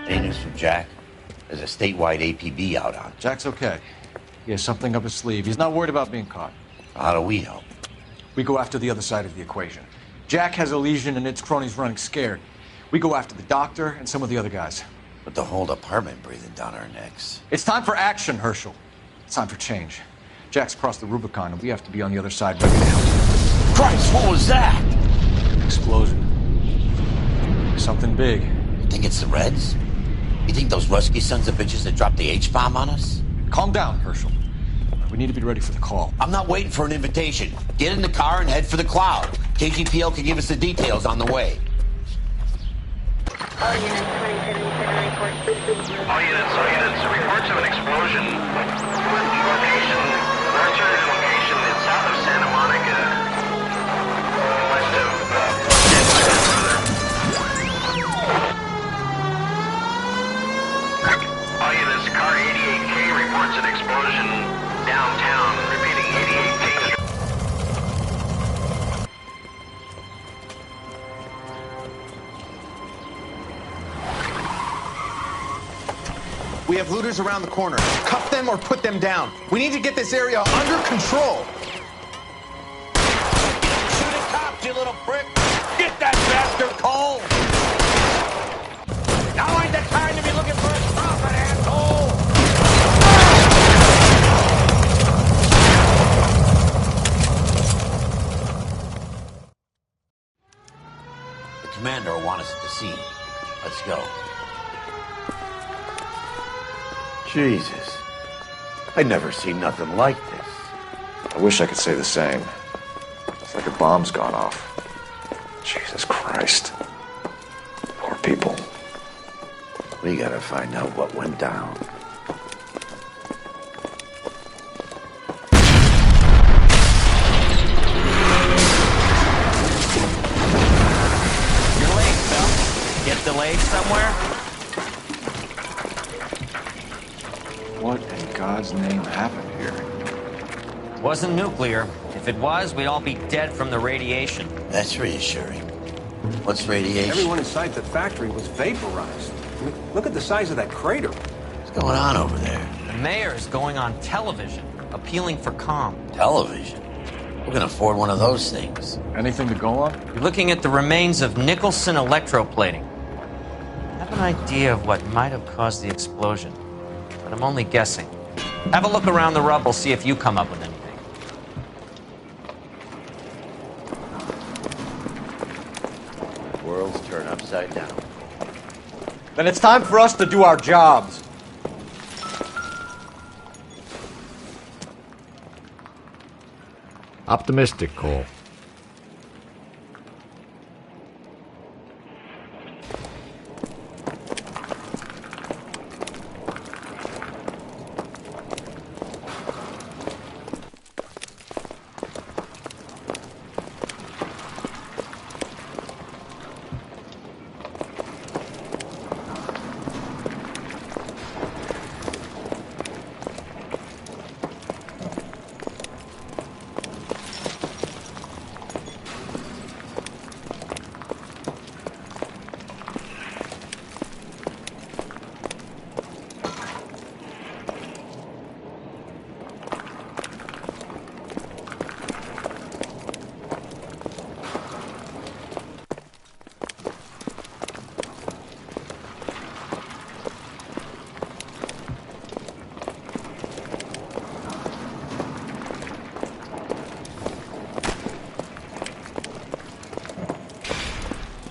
Any news from Jack? There's a statewide APB out on. Jack's okay. He has something up his sleeve. He's not worried about being caught. How do we help? We go after the other side of the equation. Jack has a legion and its cronies running scared. We go after the doctor and some of the other guys. But the whole department breathing down our necks. It's time for action, Herschel. It's time for change. Jack's crossed the Rubicon, and we have to be on the other side ready to help. Christ, what was that? Explosion. Something big. You think it's the Reds? You think those Rusky sons of bitches that dropped the H-bomb on us? Calm down, Herschel. We need to be ready for the call. I'm not waiting for an invitation. Get in the car and head for the cloud. KGPL can give us the details on the way. All units, reports of an explosion. Location, military location is south of Santa Monica, west of all units, car 88K reports an explosion downtown. Repeating, 88K. We have looters around the corner. Cuff them or put them down. We need to get this area under control. Shoot at cops, you little prick! Get that bastard cold! Now ain't the time to be looking for a profit, asshole! The commander will want us at the scene. Let's go. Jesus. I never seen nothing like this. I wish I could say the same. It's like a bomb's gone off. Jesus Christ. Poor people. We gotta find out what went down. You're late, Phil. Get delayed somewhere? What in God's name happened here? Wasn't nuclear. If it was, we'd all be dead from the radiation. That's reassuring. What's radiation? Everyone inside the factory was vaporized. I mean, look at the size of that crater. What's going on over there? The mayor is going on television, appealing for calm. Television? Who can afford one of those things? Anything to go on? You're looking at the remains of Nicholson electroplating. I have an idea of what might have caused the explosion, but I'm only guessing. Have a look around the rubble, see if you come up with anything. Worlds turn upside down. Then it's time for us to do our jobs. Optimistic, Cole.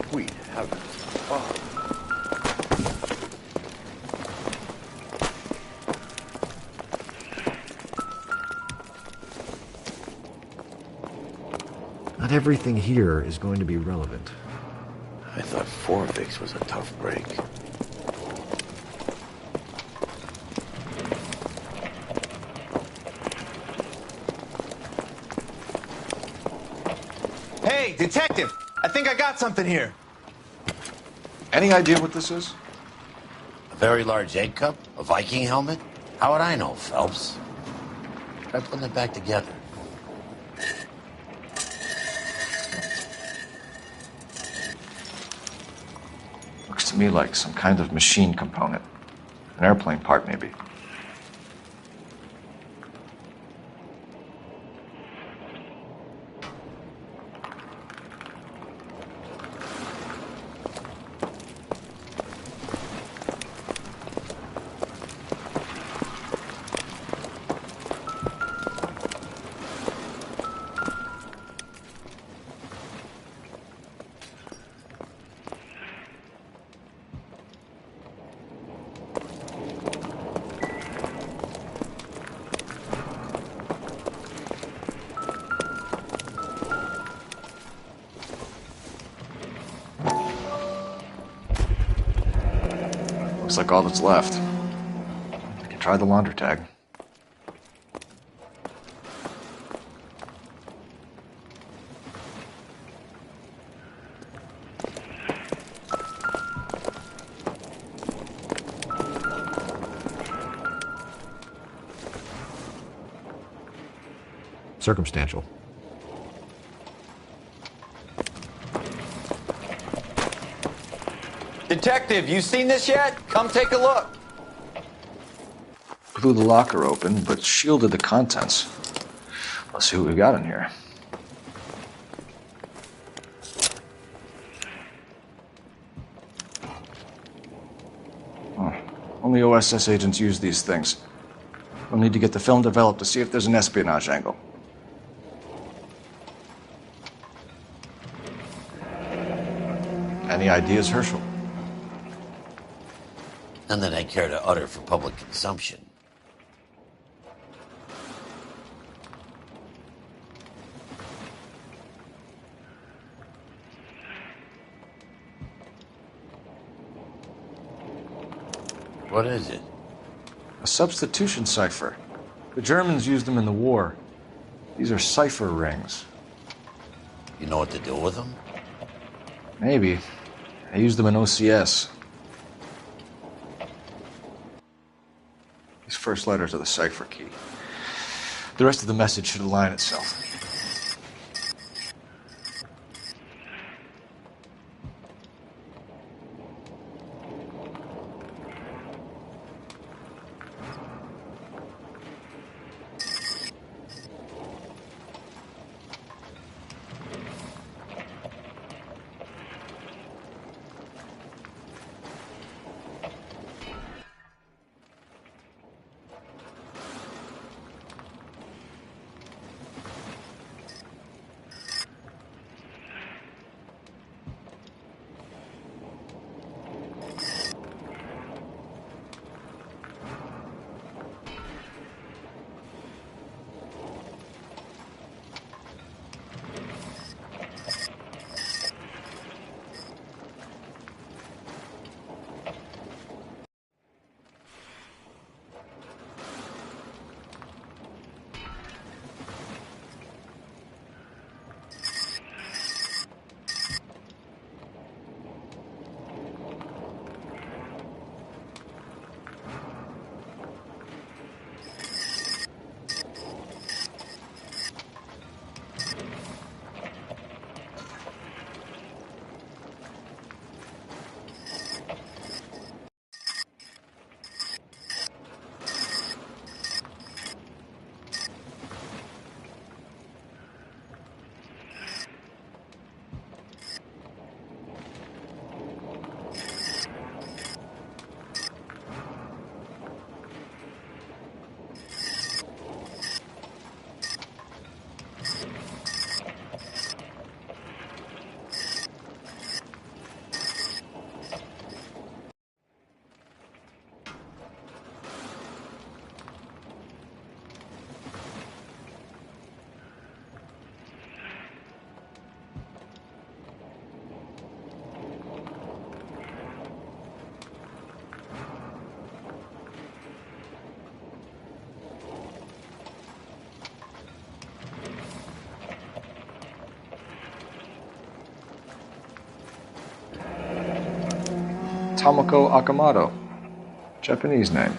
Sweet heavens. Oh. Not everything here is going to be relevant. I thought Forvix was a tough break. Hey, detective! I think I got something here. Any idea what this is? A very large egg cup? A Viking helmet? How would I know, Phelps? Try putting it back together. Looks to to me like some kind of machine component. An airplane part, maybe. Looks like all that's left. I can try the launder tag. Circumstantial. Detective, you seen this yet? Come take a look. Blew the locker open, but shielded the contents. Let's see what we got in here. Oh, only OSS agents use these things. We'll need to get the film developed to see if there's an espionage angle. Any ideas, Herschel? None that I care to utter for public consumption. What is it? A substitution cipher. The Germans used them in the war. These are cipher rings. You know what to do with them? Maybe. I used them in OCS. These first letters are the cipher key. The rest of the message should align itself. Tomoko Akamoto. Japanese name.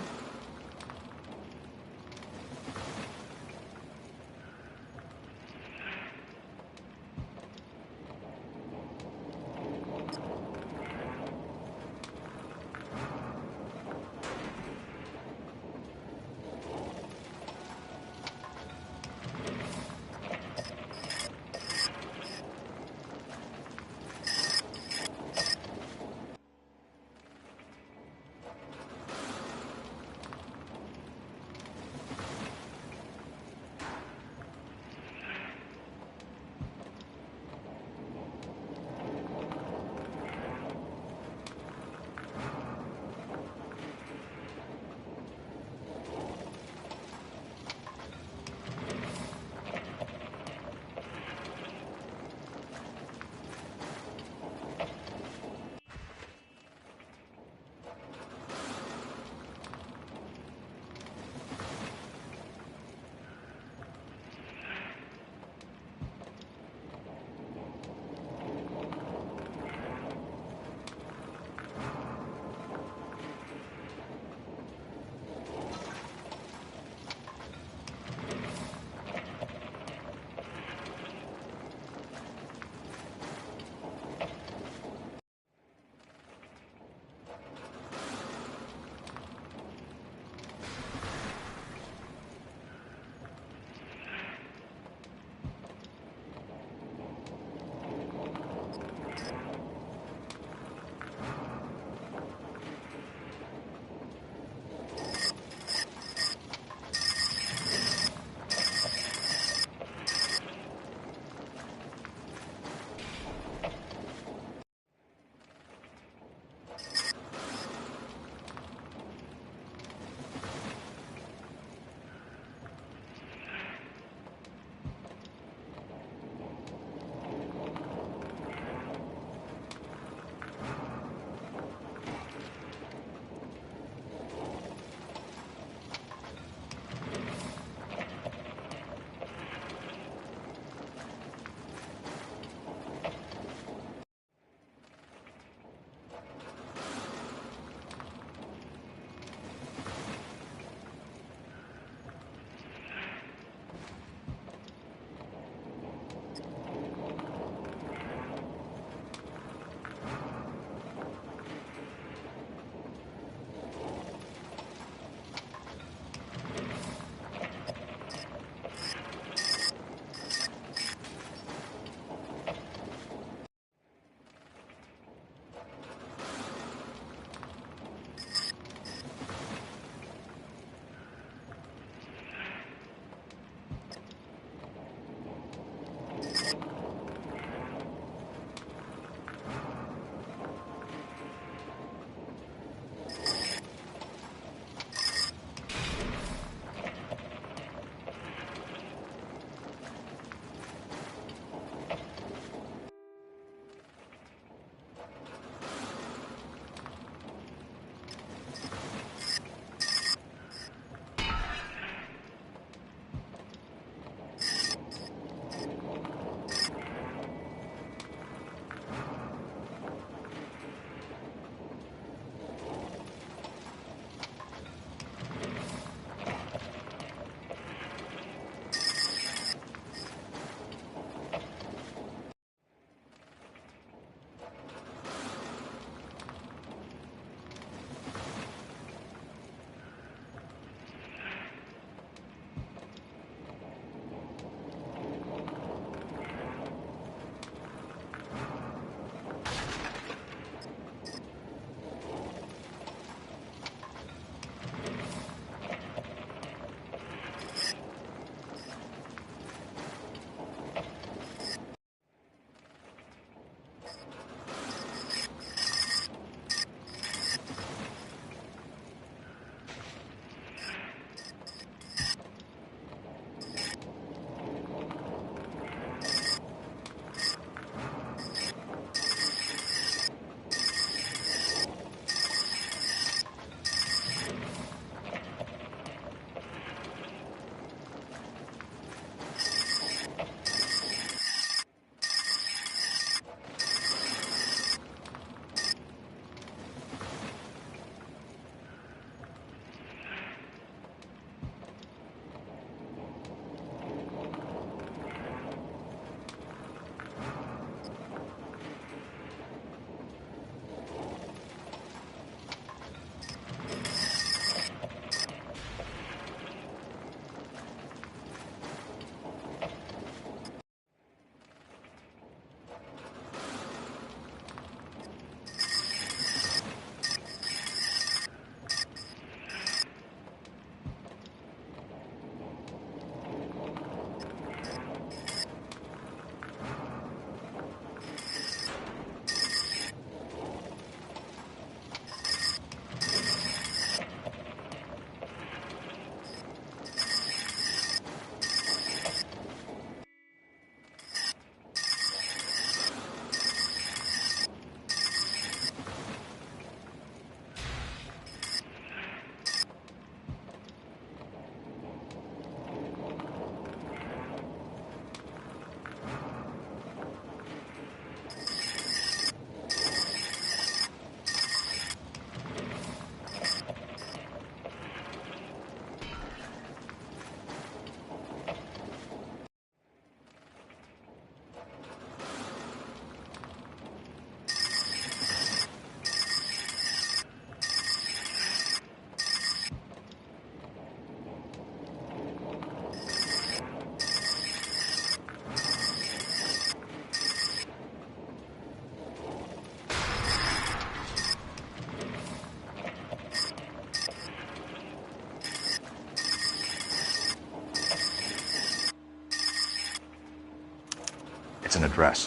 an address.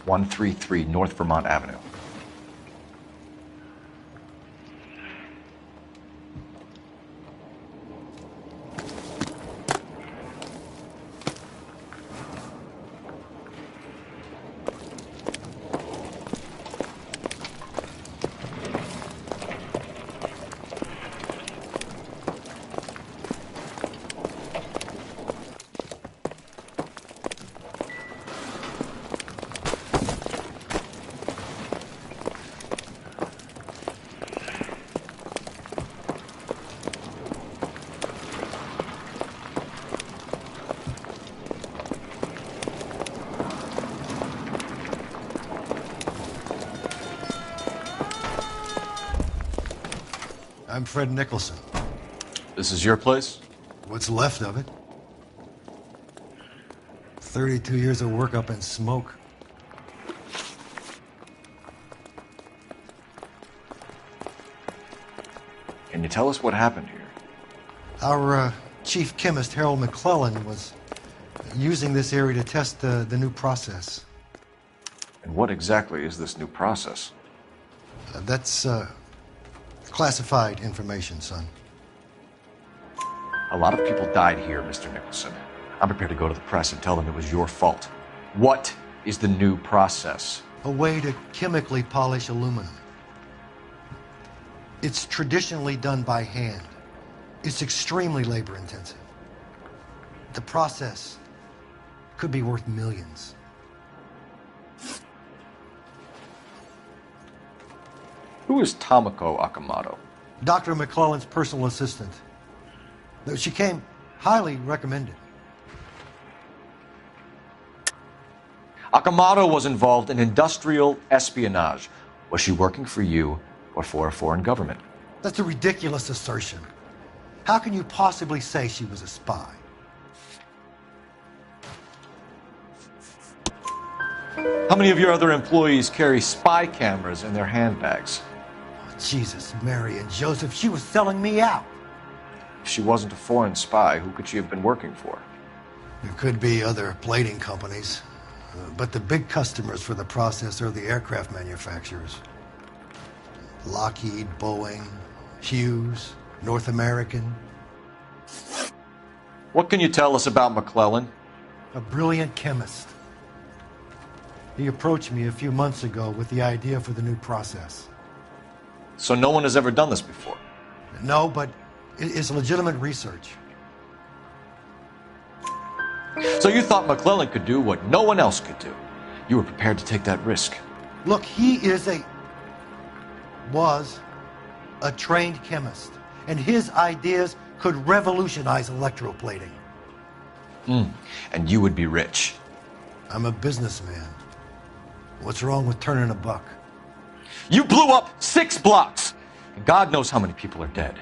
133 North Vermont Avenue. I'm Fred Nicholson. This is your place? What's left of it? 32 years of work up in smoke. Can you tell us what happened here? Our chief chemist, Harold McClellan, was using this area to test the new process. And what exactly is this new process? That's classified information, son. A lot of people died here, Mr. Nicholson. I'm prepared to go to the press and tell them it was your fault. What is the new process? A way to chemically polish aluminum. It's traditionally done by hand. It's extremely labor intensive. The process could be worth millions. Who is Tomoko Akamoto? Dr. McClellan's personal assistant. She came highly recommended. Akamoto was involved in industrial espionage. Was she working for you or for a foreign government? That's a ridiculous assertion. How can you possibly say she was a spy? How many of your other employees carry spy cameras in their handbags? Jesus, Mary, and Joseph, she was selling me out. If she wasn't a foreign spy, who could she have been working for? There could be other plating companies, but the big customers for the process are the aircraft manufacturers. Lockheed, Boeing, Hughes, North American. What can you tell us about McClellan? A brilliant chemist. He approached me a few months ago with the idea for the new process. So no one has ever done this before? No, but it's legitimate research. So you thought McClellan could do what no one else could do? You were prepared to take that risk? Look, he was a trained chemist, and his ideas could revolutionize electroplating. And you would be rich? I'm a businessman. What's wrong with turning a buck? You blew up 6 blocks! And God knows how many people are dead.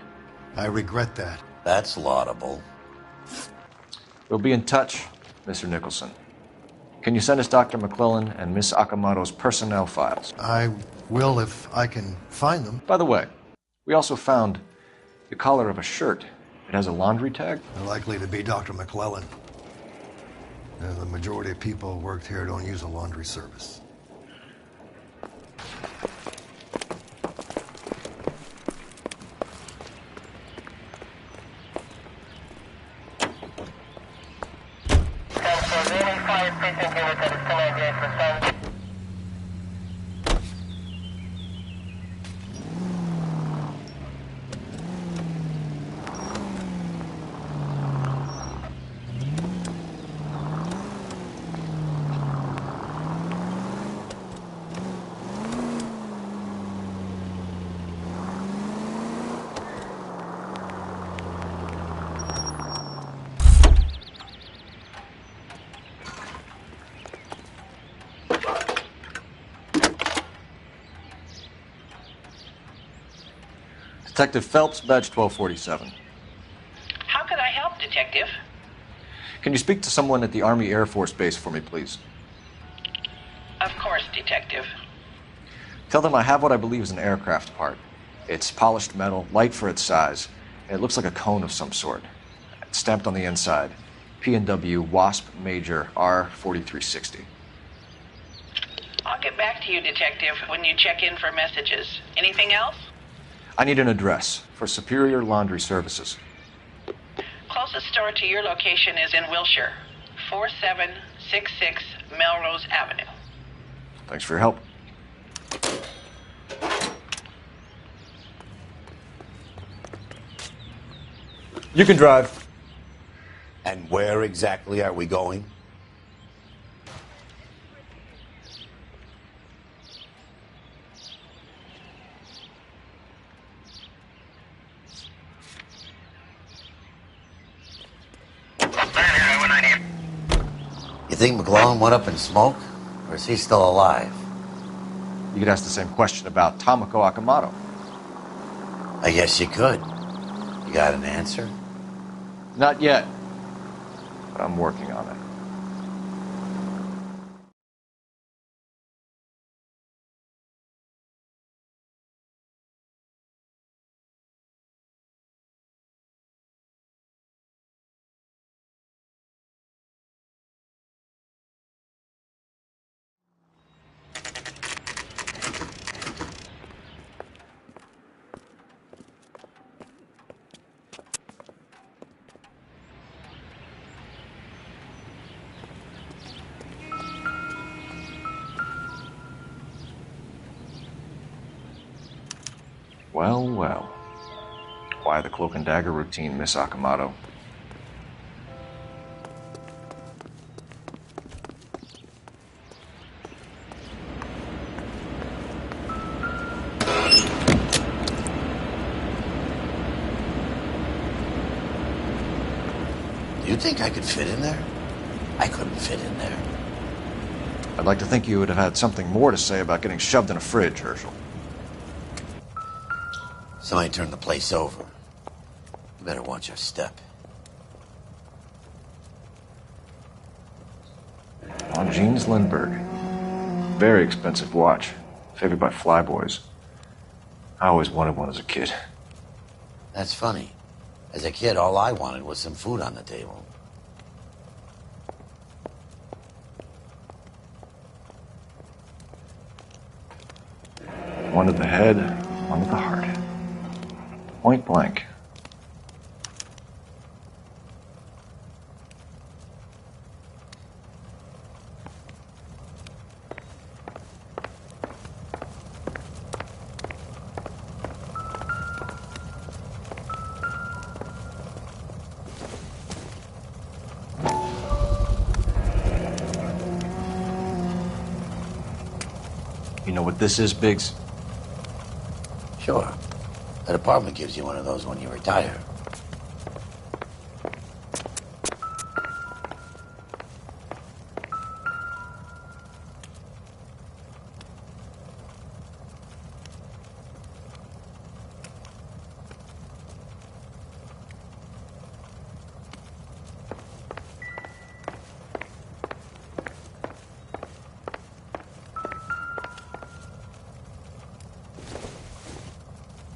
I regret that. That's laudable. We'll be in touch, Mr. Nicholson. Can you send us Dr. McClellan and Miss Akamoto's personnel files? I will if I can find them. By the way, we also found the collar of a shirt. It has a laundry tag. They're likely to be Dr. McClellan. The majority of people who worked here don't use a laundry service. Detective Phelps, badge 1247. How can I help, Detective? Can you speak to someone at the Army Air Force Base for me, please? Of course, Detective. Tell them I have what I believe is an aircraft part. It's polished metal, light for its size, and it looks like a cone of some sort. It's stamped on the inside. P&W Wasp Major R4360. I'll get back to you, Detective, when you check in for messages. Anything else? I need an address for Superior Laundry Services. Closest store to your location is in Wilshire, 4766 Melrose Avenue. Thanks for your help. You can drive. And where exactly are we going? You think McClellan went up in smoke? Or is he still alive? You could ask the same question about Tomoko Akamoto. I guess you could. You got an answer? Not yet, but I'm working on it. Well, well. Why the cloak and dagger routine, Miss Akamoto? Do you think I could fit in there? I couldn't fit in there. I'd like to think you would have had something more to say about getting shoved in a fridge, Herschel. Somebody turned the place over. You better watch your step. Longines Lindbergh. Very expensive watch. Favored by flyboys. I always wanted one as a kid. That's funny. As a kid, all I wanted was some food on the table. One to the head, one to the heart. Point blank. You know what this is, Biggs? Sure. The department gives you one of those when you retire.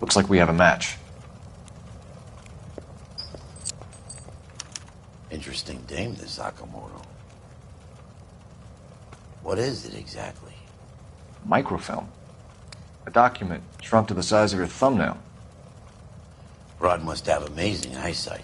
Looks like we have a match. Interesting dame, this Sakamoto. What is it exactly? Microfilm. A document shrunk to the size of your thumbnail. Rod must have amazing eyesight.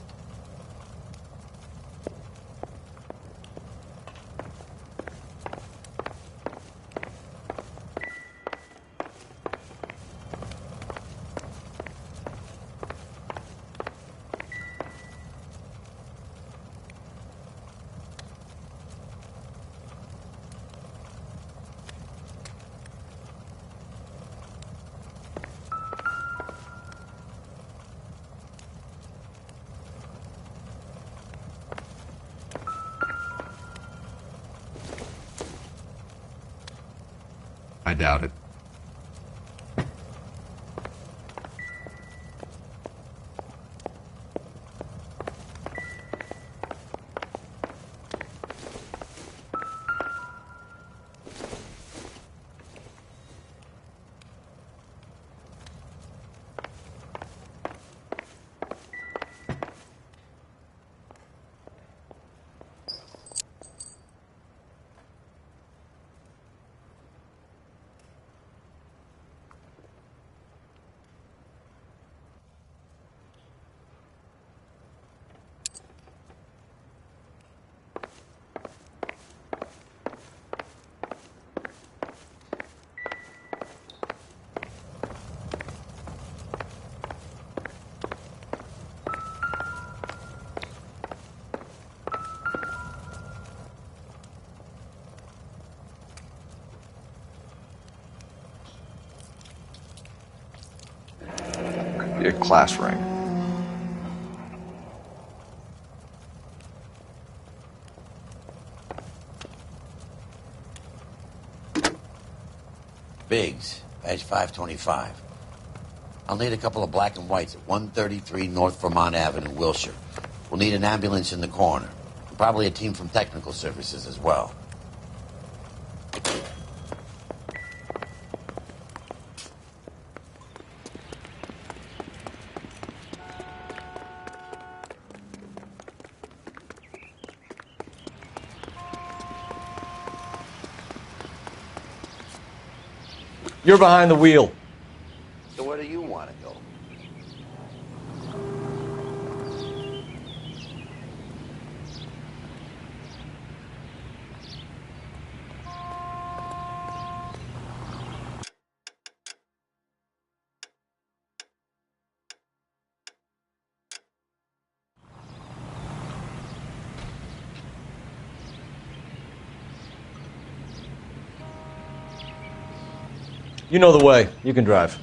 I doubt it. Be a class ring. Biggs, badge 525. I'll need a couple of black and whites at 133 North Vermont Avenue, Wilshire. We'll need an ambulance in the corner. And probably a team from technical services as well. You're behind the wheel. So where do you want to go? You know the way. You can drive.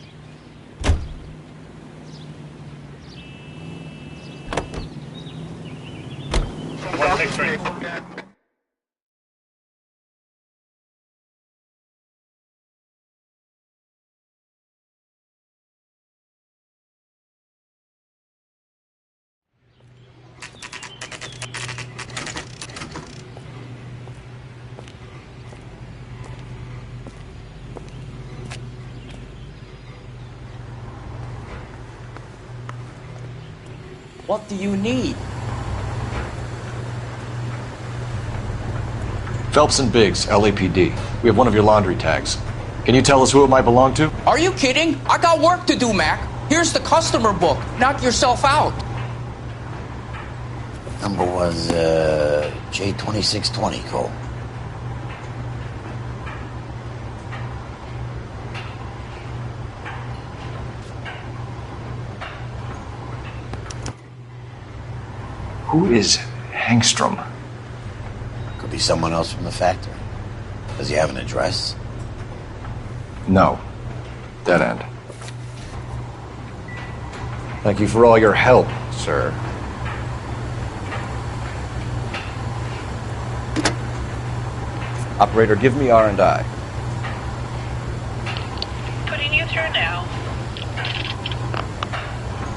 What do you need? Phelps and Biggs, LAPD. We have one of your laundry tags. Can you tell us who it might belong to? Are you kidding? I got work to do, Mac. Here's the customer book. Knock yourself out. Number was, J2620, Cole. Who is Hangstrom? Could be someone else from the factory. Does he have an address? No. Dead end. Thank you for all your help, sir. Operator, give me R&I. Putting you through now.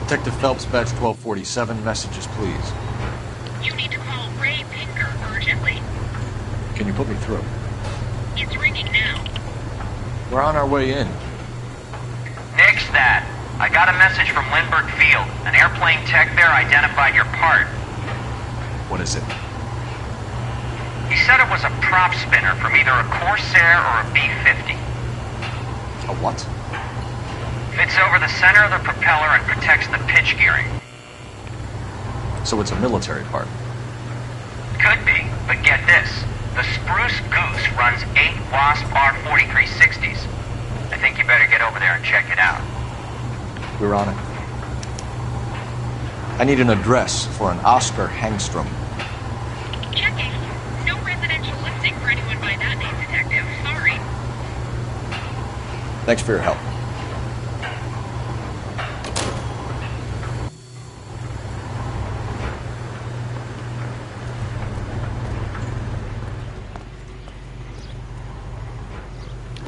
Detective Phelps, badge 1247. Messages, please. You need to call Ray Pinker urgently. Can you put me through? It's ringing now. We're on our way in. Nix that. I got a message from Lindbergh Field. An airplane tech there identified your part. What is it? He said it was a prop spinner from either a Corsair or a B-50. A what? Fits over the center of the propeller and protects the pitch gearing. So it's a military part. Could be, but get this. The Spruce Goose runs 8 Wasp R-4360s. I think you better get over there and check it out. We're on it. I need an address for an Oscar Hangstrom. Checking. No residential listing for anyone by that name, Detective. Sorry. Thanks for your help.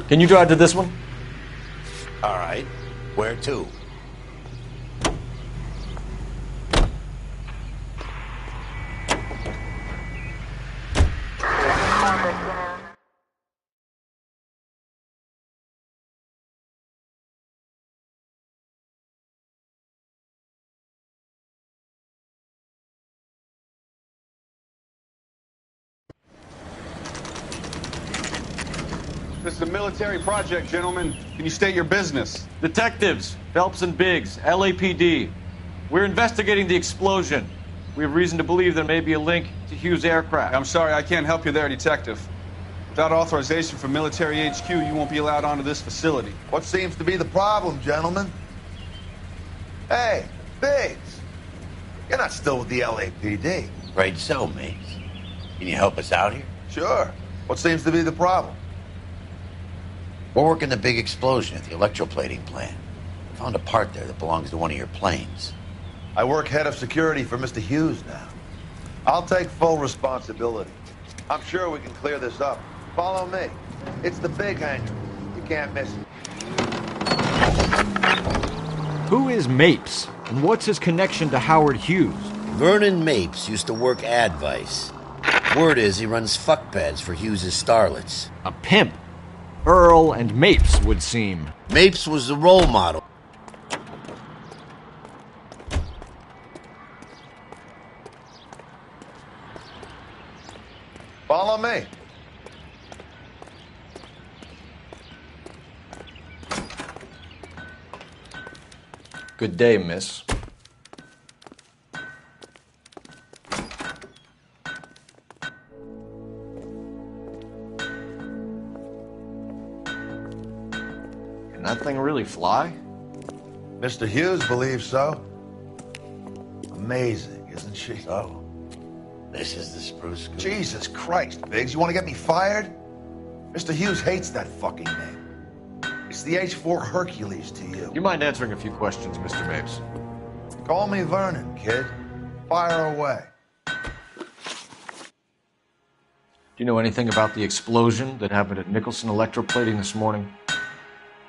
Can you drive to this one? All right. Where to? This is a military project, gentlemen. Can you state your business? Detectives, Phelps and Biggs, LAPD. We're investigating the explosion. We have reason to believe there may be a link to Hughes' aircraft. I'm sorry, I can't help you there, Detective. Without authorization from military HQ, you won't be allowed onto this facility. What seems to be the problem, gentlemen? Hey, Biggs. You're not still with the LAPD. Right so, Mace. Can you help us out here? Sure. What seems to be the problem? We're working the big explosion at the electroplating plant. Found a part there that belongs to one of your planes. I work head of security for Mr. Hughes now. I'll take full responsibility. I'm sure we can clear this up. Follow me. It's the big hangar. You can't miss it. Who is Mapes, and what's his connection to Howard Hughes? Vernon Mapes used to work Advice. Word is he runs fuck pads for Hughes' starlets. A pimp. Earl and Mapes would seem. Mapes was the role model. Follow me. Good day, miss. Can that thing really fly? Mr. Hughes believes so. Amazing, isn't she? Oh, this is the Spruce Goose. Jesus Christ, Biggs, you want to get me fired? Mr. Hughes hates that fucking name. It's the H-4 Hercules to you. Do you mind answering a few questions, Mr. Mapes? Call me Vernon, kid. Fire away. Do you know anything about the explosion that happened at Nicholson Electroplating this morning?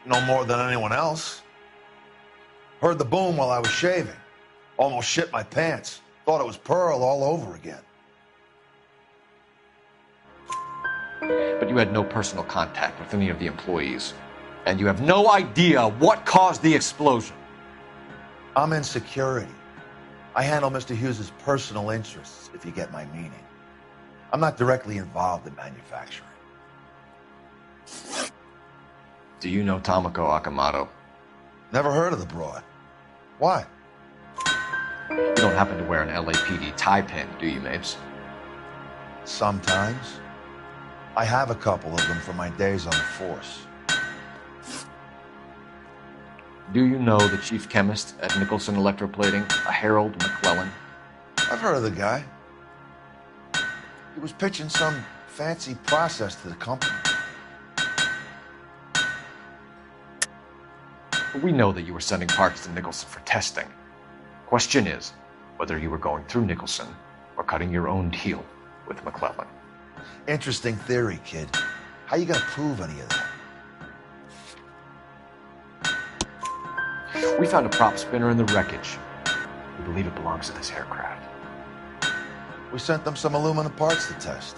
No more than anyone else. Heard the boom while I was shaving. Almost shit my pants. Thought it was Pearl all over again. But you had no personal contact with any of the employees. And you have no idea what caused the explosion. I'm in security. I handle Mr. Hughes' personal interests, if you get my meaning. I'm not directly involved in manufacturing. Do you know Tomoko Akamoto? Never heard of the broad. Why? You don't happen to wear an LAPD tie pin, do you, Mapes? Sometimes. I have a couple of them from my days on the force. Do you know the chief chemist at Nicholson Electroplating, a Harold McClellan? I've heard of the guy. He was pitching some fancy process to the company. We know that you were sending parts to Nicholson for testing. Question is whether you were going through Nicholson or cutting your own deal with McClellan. Interesting theory, kid. How you gonna prove any of that? We found a prop spinner in the wreckage. We believe it belongs to this aircraft. We sent them some aluminum parts to test.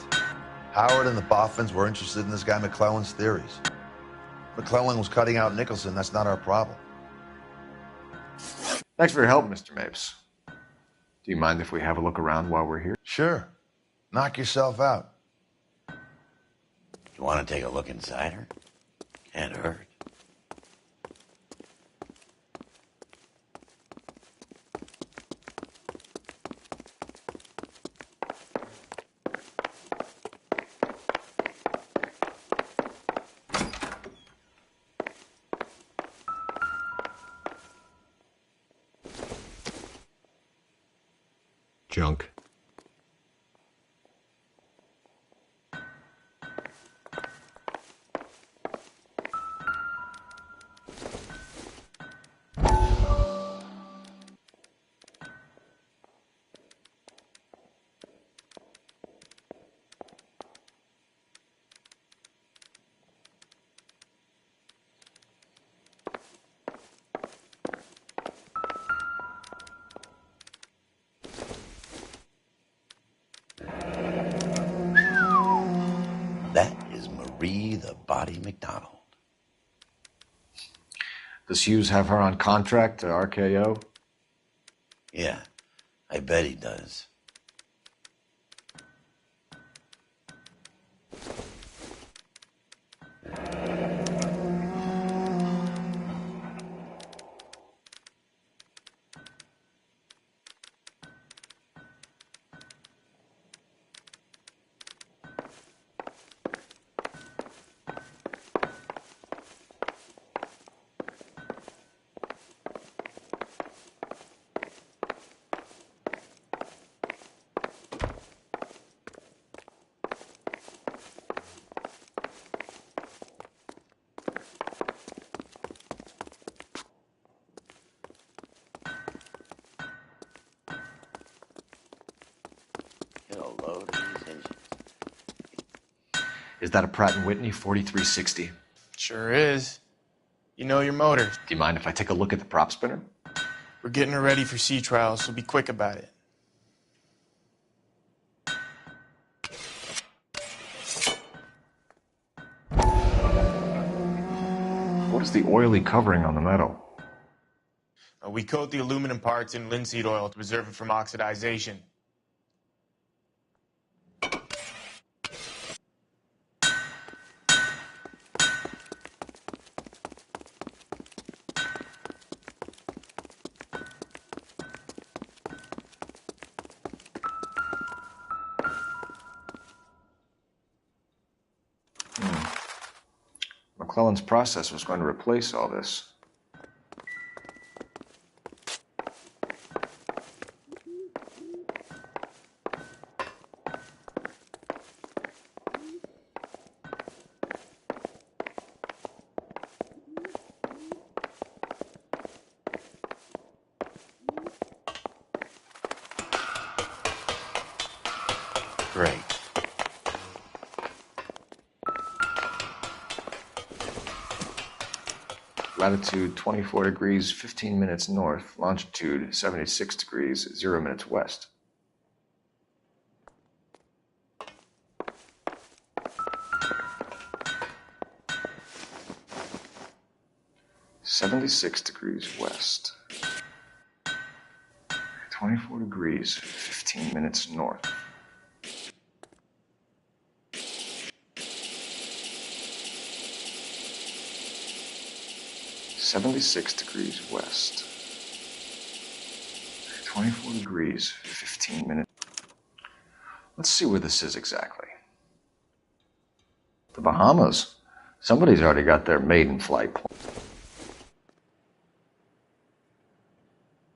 Howard and the Boffins were interested in this guy McClellan's theories. McClellan was cutting out Nicholson. That's not our problem. Thanks for your help, Mr. Mapes. Do you mind if we have a look around while we're here? Sure. Knock yourself out. You want to take a look inside her? Can't hurt. Junk. That is Marie the Body McDonald. Does Hughes have her on contract to RKO? Yeah, I bet he does. Is that a Pratt & Whitney 4360? Sure is. You know your motor. Do you mind if I take a look at the prop spinner? We're getting her ready for sea trials, so be quick about it. What is the oily covering on the metal? We coat the aluminum parts in linseed oil to preserve it from oxidization. McClellan's process was going to replace all this. Great. Latitude 24 degrees, 15 minutes north. Longitude 76 degrees, 0 minutes west. (76 degrees west). 24 degrees, 15 minutes north. (76 degrees west). 24 degrees, 15 minutes. Let's see where this is exactly. The Bahamas. Somebody's already got their maiden flight plan.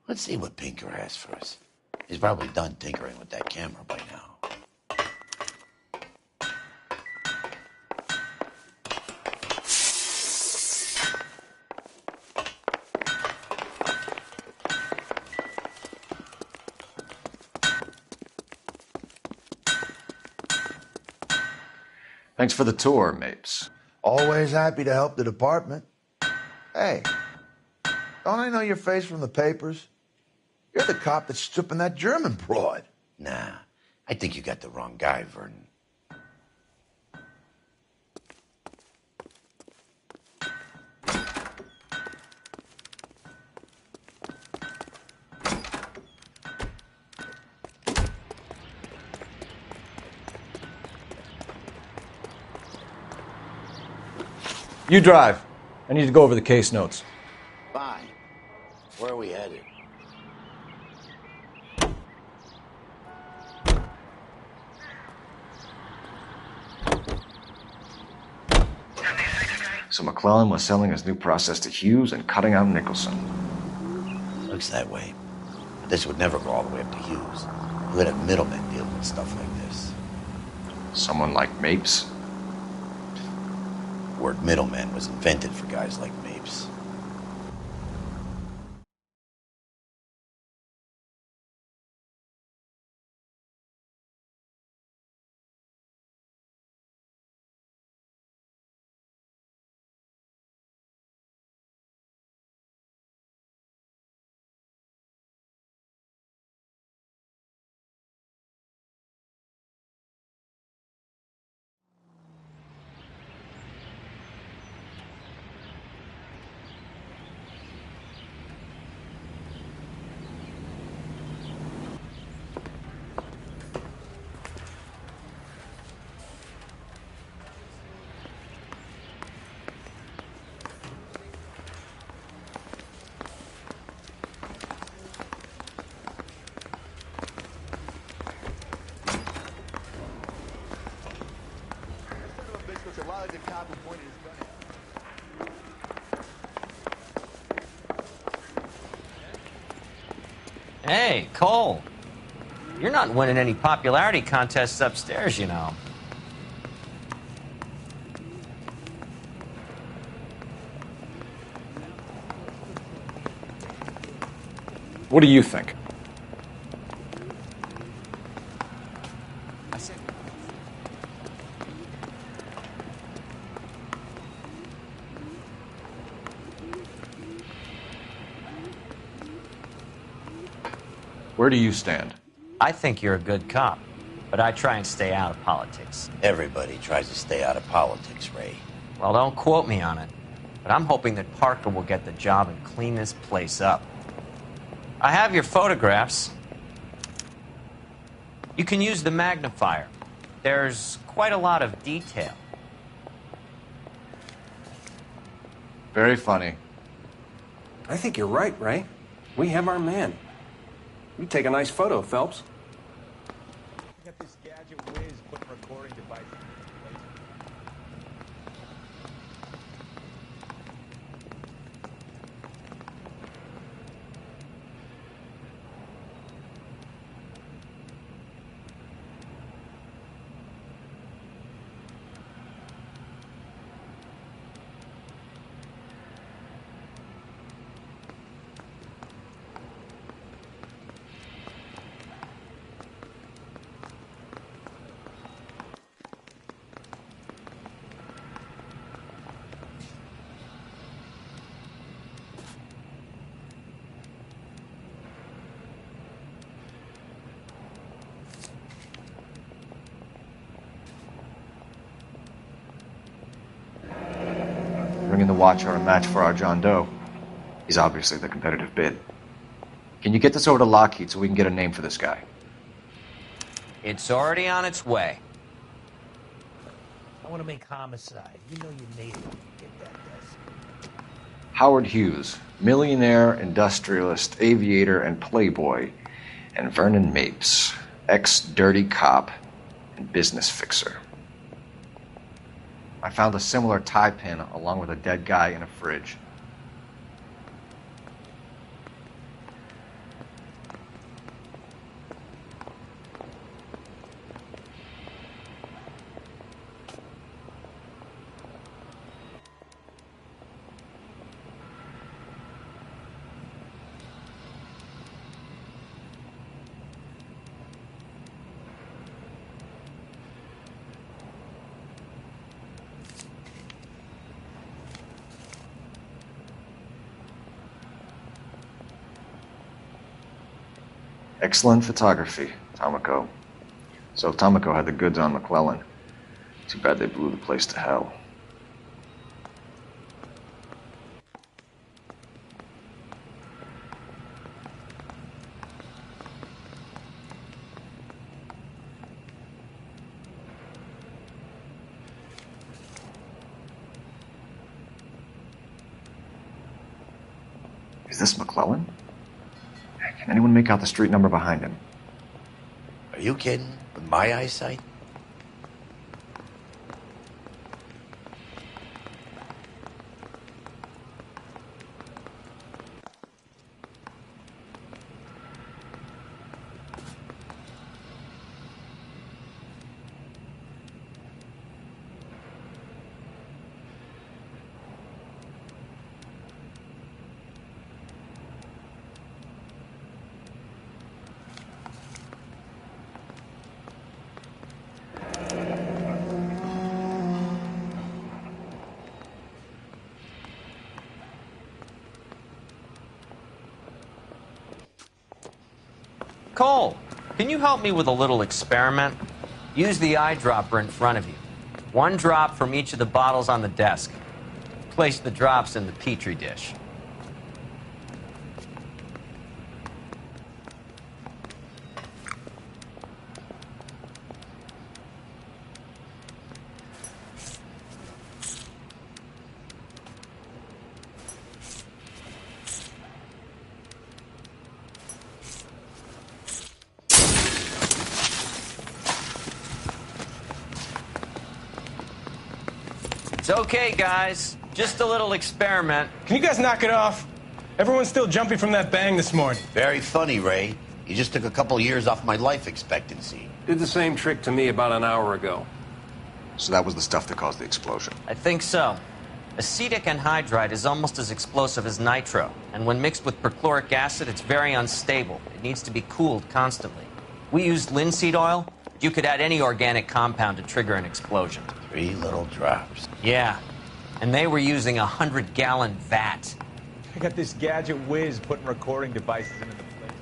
Let's see what Pinker has for us. He's probably done tinkering with that camera by now. Thanks for the tour, Mapes. Always happy to help the department. Hey, don't I know your face from the papers? You're the cop that's stripping that German broad. Nah, I think you got the wrong guy, Vernon. You drive. I need to go over the case notes. Fine. Where are we headed? So McClellan was selling his new process to Hughes and cutting out Nicholson. Looks that way. But this would never go all the way up to Hughes. You would have middlemen dealing with stuff like this. Someone like Mapes? The word middleman was invented for guys like Mapes. Hey, Cole. You're not winning any popularity contests upstairs, you know. What do you think? Where do you stand? I think you're a good cop, but I try and stay out of politics. Everybody tries to stay out of politics, Ray. Well, don't quote me on it, but I'm hoping that Parker will get the job and clean this place up. I have your photographs. You can use the magnifier. There's quite a lot of detail. Very funny. I think you're right, Ray. We have our man. You take a nice photo, Phelps. Got this gadget whiz putting recording devices. Bringing the Watcher a match for our John Doe. He's obviously the competitive bid. Can you get this over to Lockheed so we can get a name for this guy? It's already on its way. I want to make homicide. You know you need it. Get that desk. Howard Hughes, millionaire, industrialist, aviator, and playboy. And Vernon Mapes, ex-dirty cop and business fixer. I found a similar tie pin along with a dead guy in a fridge. Excellent photography, Tomoko. So Tomoko had the goods on McClellan. Too bad they blew the place to hell. Is this McClellan? Can anyone make out the street number behind him? Are you kidding? With my eyesight? Cole, can you help me with a little experiment? Use the eyedropper in front of you. One drop from each of the bottles on the desk. Place the drops in the Petri dish. It's okay, guys. Just a little experiment. Can you guys knock it off? Everyone's still jumping from that bang this morning. Very funny, Ray. You just took a couple years off my life expectancy. Did the same trick to me about an hour ago. So that was the stuff that caused the explosion? I think so. Acetic anhydride is almost as explosive as nitro, and when mixed with perchloric acid, it's very unstable. It needs to be cooled constantly. We used linseed oil. You could add any organic compound to trigger an explosion. 3 little drops. Yeah, and they were using a 100-gallon vat. I got this gadget whiz putting recording devices into the place.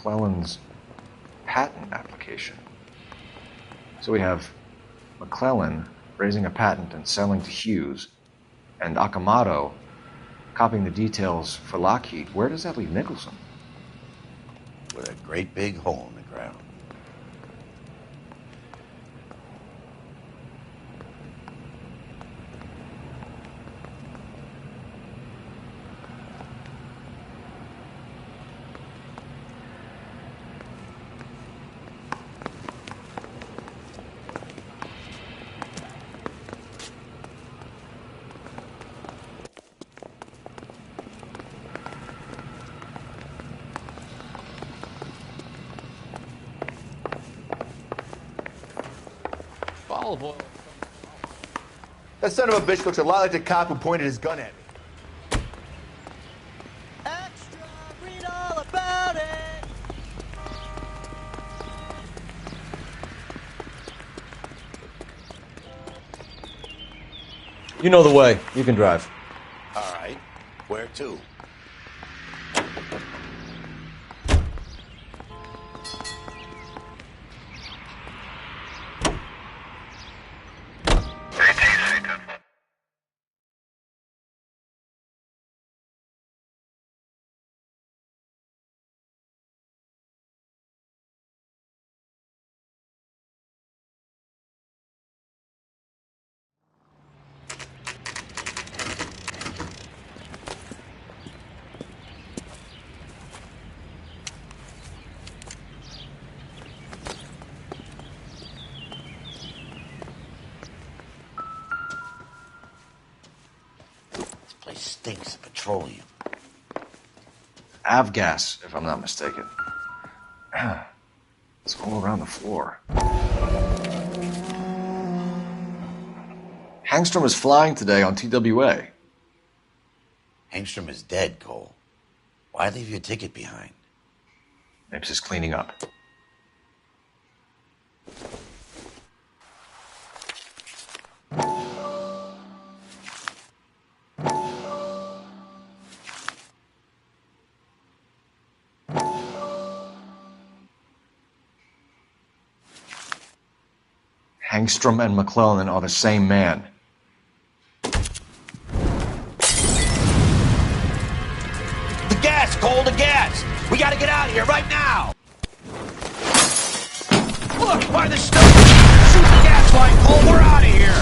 McClellan's patent application. So we have McClellan raising a patent and selling to Hughes, and Akamoto copying the details for Lockheed. Where does that leave Nicholson? With a great big hole in the ground. Olive oil. That son of a bitch looks a lot like the cop who pointed his gun at me. Extra, read all about it. You know the way. You can drive. All right. Where to? Place stinks of petroleum. Avgas, if I'm not mistaken. It's all around the floor. Hangstrom is flying today on TWA. Hangstrom is dead, Cole. Why leave your ticket behind? Mapes is cleaning up. Hangstrom and McClellan are the same man. The gas, Cole, the gas! We gotta get out of here right now! Look, by the stove! Shoot the gas line, Cole, we're out of here!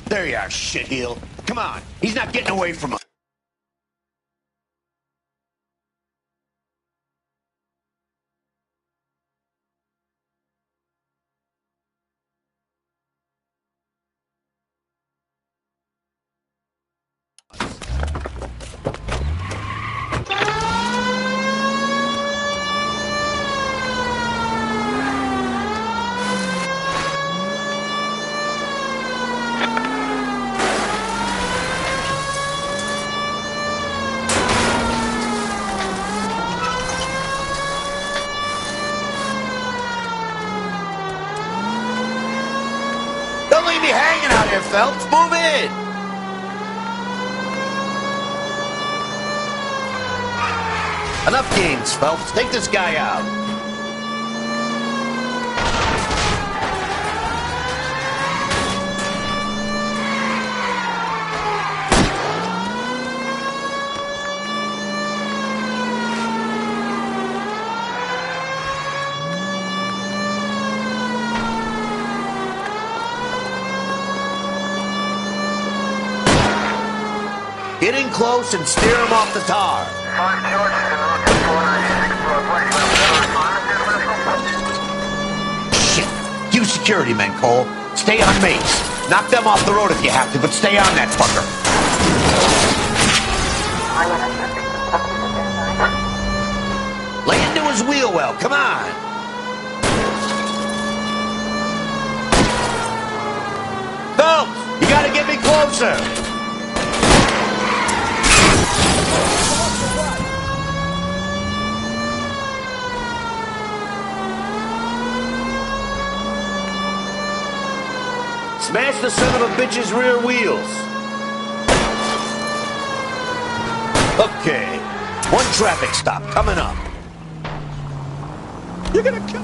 There you are, shitheel. Come on, he's not getting away from us. Don't leave me hanging out here, Phelps. Move in. Enough games, Phelps. Take this guy out. Get in close and steer him off the tar. Shit. You security men, Cole. Stay on mates. Knock them off the road if you have to, but stay on that fucker. Lay into his wheel well. Come on. Phelps, you gotta get me closer. Smash the son of a bitch's rear wheels. Okay. One traffic stop coming up. You're gonna kill...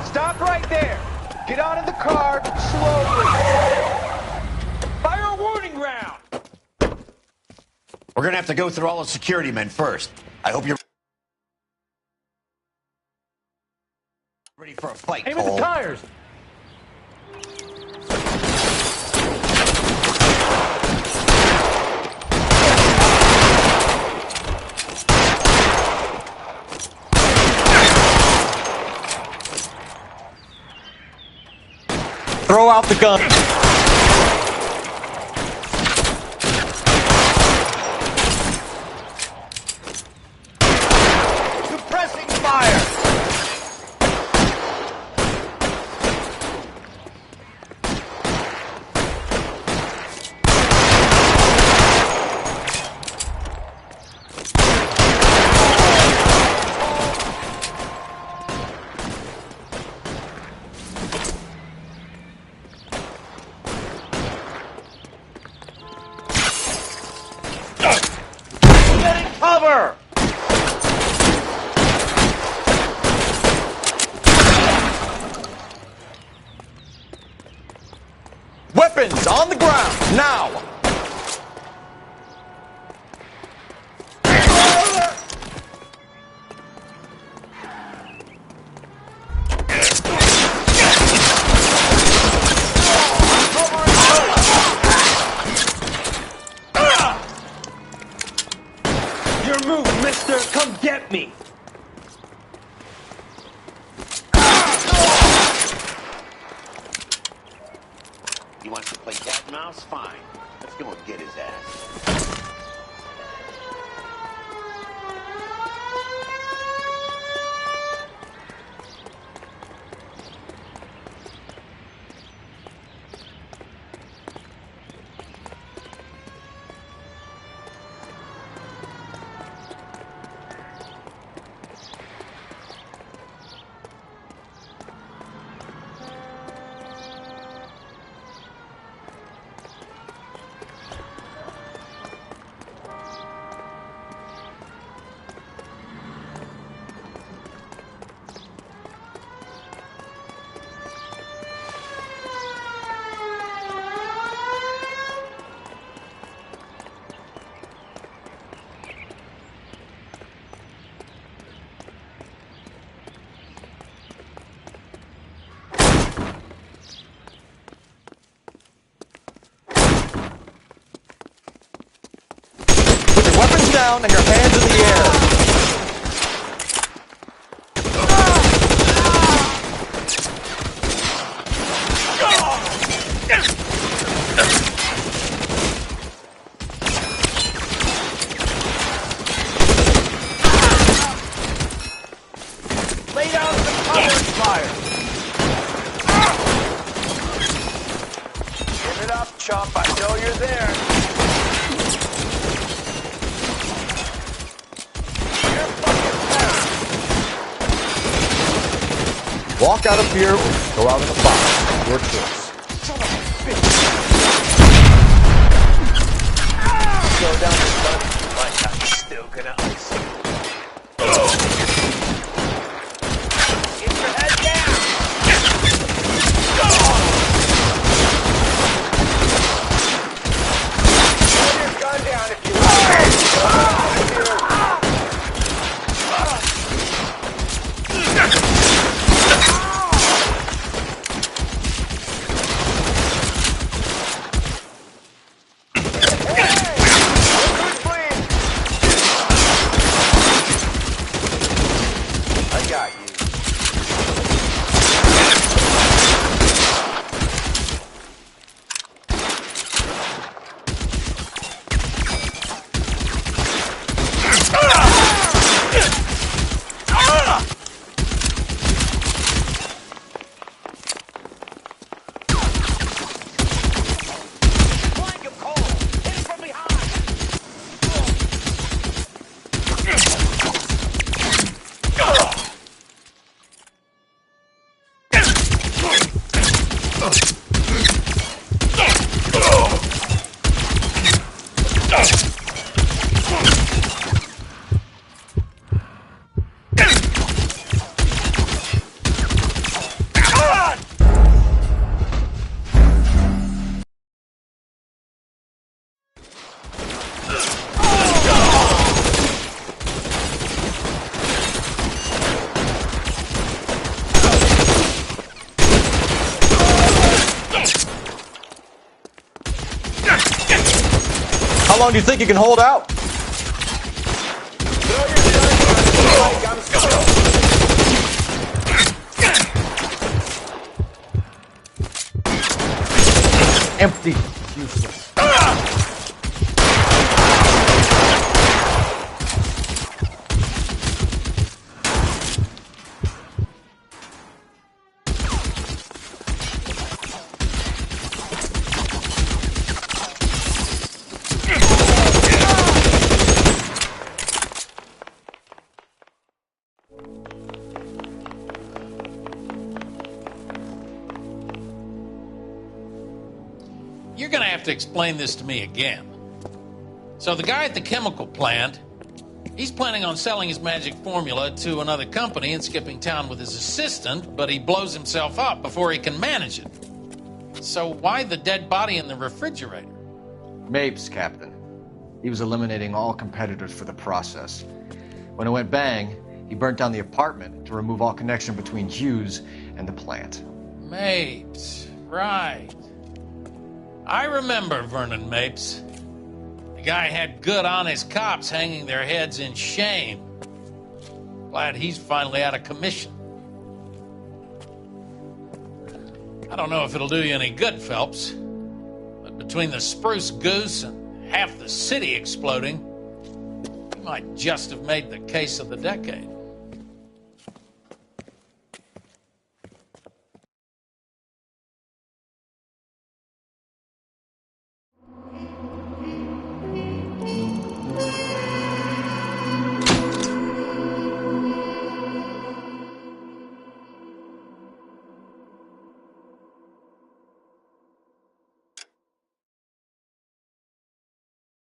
Stop right there. Get out of the car slowly. Fire a warning round. We're gonna have to go through all the security men first. I hope you're ready for a fight, Aim at Cole. the tires. Throw out the gun. Suppressing fire. Getting cover. Weapons on the ground, now! Your move, mister. Come get me. He wants to play cat and mouse? Fine. Let's go and get his ass. Put your weapons down and your hands in the air. Lay down some cover and fire. Give it up, chump. I know you're there. You're fucking fast. Walk out of here or go out in the fire. Your choice. Son of a bitch. Go down the gun. Like I'm still gonna ice you. Get your head down. Put your gun down if you How long do you think you can hold out? Empty. Useless. You're gonna have to explain this to me again. So the guy at the chemical plant, he's planning on selling his magic formula to another company and skipping town with his assistant, but he blows himself up before he can manage it. So why the dead body in the refrigerator? Mapes, Captain. He was eliminating all competitors for the process. When it went bang, he burnt down the apartment to remove all connection between Hughes and the plant. Mapes, right. I remember Vernon Mapes. The guy had good, honest cops hanging their heads in shame. Glad he's finally out of commission. I don't know if it'll do you any good, Phelps, but between the spruce goose and half the city exploding, you might just have made the case of the decade.